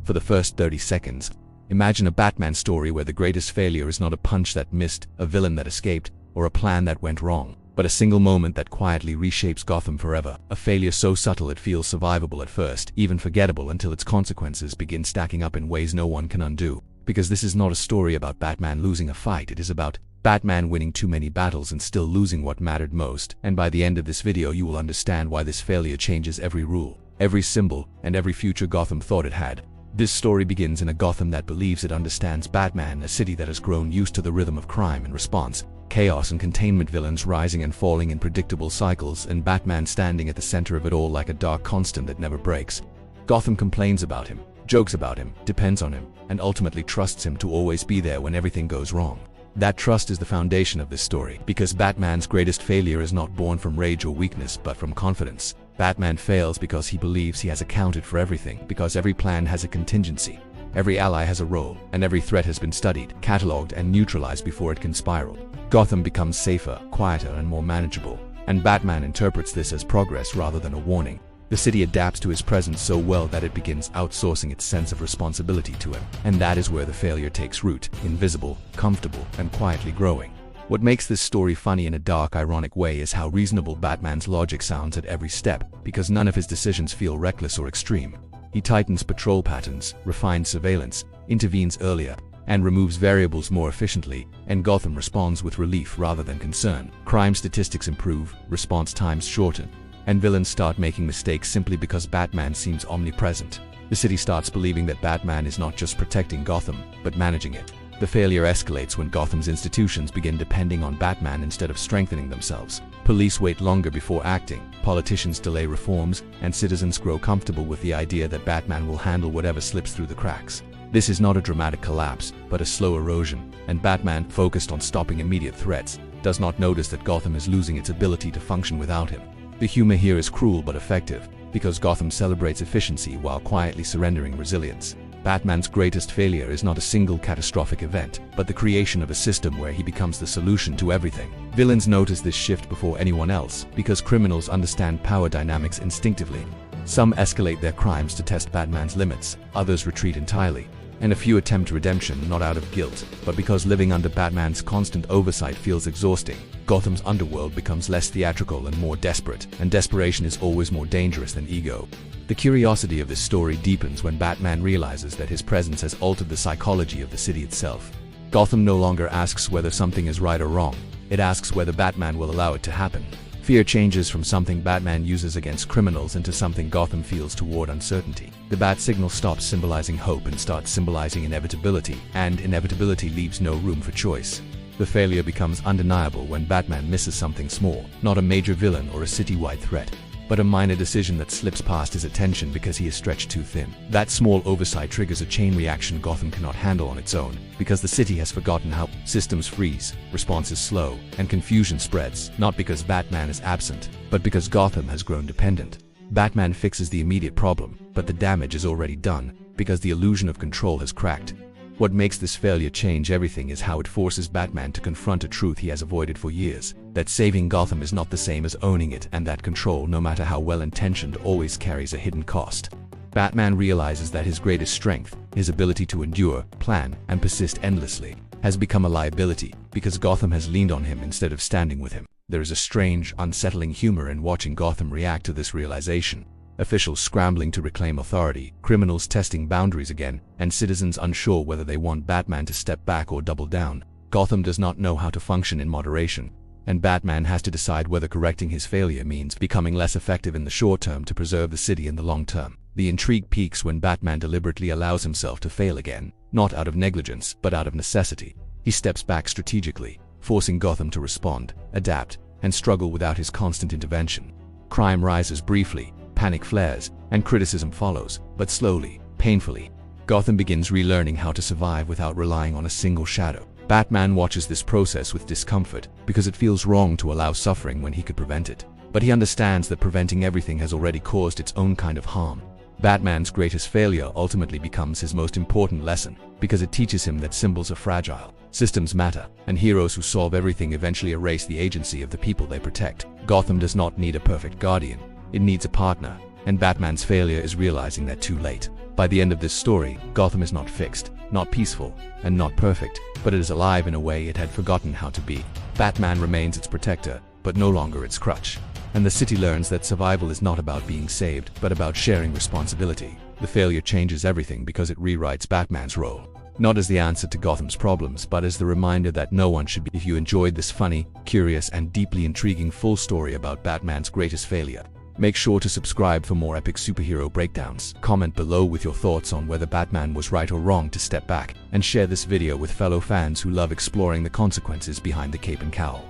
For the first 30 seconds, imagine a Batman story where the greatest failure is not a punch that missed, a villain that escaped, or a plan that went wrong, but a single moment that quietly reshapes Gotham forever. A failure so subtle it feels survivable at first, even forgettable until its consequences begin stacking up in ways no one can undo. Because this is not a story about Batman losing a fight, it is about Batman winning too many battles and still losing what mattered most. And by the end of this video you will understand why this failure changes every rule, every symbol, and every future Gotham thought it had. This story begins in a Gotham that believes it understands Batman, a city that has grown used to the rhythm of crime and response, chaos and containment, villains rising and falling in predictable cycles, and Batman standing at the center of it all like a dark constant that never breaks. Gotham complains about him, jokes about him, depends on him, and ultimately trusts him to always be there when everything goes wrong. That trust is the foundation of this story, because Batman's greatest failure is not born from rage or weakness but from confidence. Batman fails because he believes he has accounted for everything, because every plan has a contingency, every ally has a role, and every threat has been studied, catalogued, and neutralized before it can spiral. Gotham becomes safer, quieter, and more manageable, and Batman interprets this as progress rather than a warning. The city adapts to his presence so well that it begins outsourcing its sense of responsibility to him, and that is where the failure takes root, invisible, comfortable, and quietly growing. What makes this story funny in a dark, ironic way is how reasonable Batman's logic sounds at every step, because none of his decisions feel reckless or extreme. He tightens patrol patterns, refines surveillance, intervenes earlier, and removes variables more efficiently, and Gotham responds with relief rather than concern. Crime statistics improve, response times shorten, and villains start making mistakes simply because Batman seems omnipresent. The city starts believing that Batman is not just protecting Gotham, but managing it. The failure escalates when Gotham's institutions begin depending on Batman instead of strengthening themselves. Police wait longer before acting, politicians delay reforms, and citizens grow comfortable with the idea that Batman will handle whatever slips through the cracks. This is not a dramatic collapse, but a slow erosion, and Batman, focused on stopping immediate threats, does not notice that Gotham is losing its ability to function without him. The humor here is cruel but effective, because Gotham celebrates efficiency while quietly surrendering resilience. Batman's greatest failure is not a single catastrophic event, but the creation of a system where he becomes the solution to everything. Villains notice this shift before anyone else, because criminals understand power dynamics instinctively. Some escalate their crimes to test Batman's limits, others retreat entirely, and a few attempt redemption not out of guilt, but because living under Batman's constant oversight feels exhausting. Gotham's underworld becomes less theatrical and more desperate, and desperation is always more dangerous than ego. The curiosity of this story deepens when Batman realizes that his presence has altered the psychology of the city itself. Gotham no longer asks whether something is right or wrong, it asks whether Batman will allow it to happen. Fear changes from something Batman uses against criminals into something Gotham feels toward uncertainty. The bat signal stops symbolizing hope and starts symbolizing inevitability, and inevitability leaves no room for choice. The failure becomes undeniable when Batman misses something small, not a major villain or a city-wide threat, but a minor decision that slips past his attention because he is stretched too thin. That small oversight triggers a chain reaction Gotham cannot handle on its own, because the city has forgotten how. Systems freeze, responses slow, and confusion spreads, not because Batman is absent, but because Gotham has grown dependent. Batman fixes the immediate problem, but the damage is already done, because the illusion of control has cracked. What makes this failure change everything is how it forces Batman to confront a truth he has avoided for years, that saving Gotham is not the same as owning it, and that control, no matter how well-intentioned, always carries a hidden cost. Batman realizes that his greatest strength, his ability to endure, plan, and persist endlessly, has become a liability, because Gotham has leaned on him instead of standing with him. There is a strange, unsettling humor in watching Gotham react to this realization. Officials scrambling to reclaim authority, criminals testing boundaries again, and citizens unsure whether they want Batman to step back or double down. Gotham does not know how to function in moderation, and Batman has to decide whether correcting his failure means becoming less effective in the short term to preserve the city in the long term. The intrigue peaks when Batman deliberately allows himself to fail again, not out of negligence, but out of necessity. He steps back strategically, forcing Gotham to respond, adapt, and struggle without his constant intervention. Crime rises briefly, panic flares, and criticism follows, but slowly, painfully. Gotham begins relearning how to survive without relying on a single shadow. Batman watches this process with discomfort, because it feels wrong to allow suffering when he could prevent it. But he understands that preventing everything has already caused its own kind of harm. Batman's greatest failure ultimately becomes his most important lesson, because it teaches him that symbols are fragile, systems matter, and heroes who solve everything eventually erase the agency of the people they protect. Gotham does not need a perfect guardian. It needs a partner, and Batman's failure is realizing that too late. By the end of this story, Gotham is not fixed, not peaceful, and not perfect, but it is alive in a way it had forgotten how to be. Batman remains its protector, but no longer its crutch. And the city learns that survival is not about being saved, but about sharing responsibility. The failure changes everything because it rewrites Batman's role. Not as the answer to Gotham's problems, but as the reminder that no one should be. If you enjoyed this funny, curious, and deeply intriguing full story about Batman's greatest failure, make sure to subscribe for more epic superhero breakdowns. Comment below with your thoughts on whether Batman was right or wrong to step back, and share this video with fellow fans who love exploring the consequences behind the cape and cowl.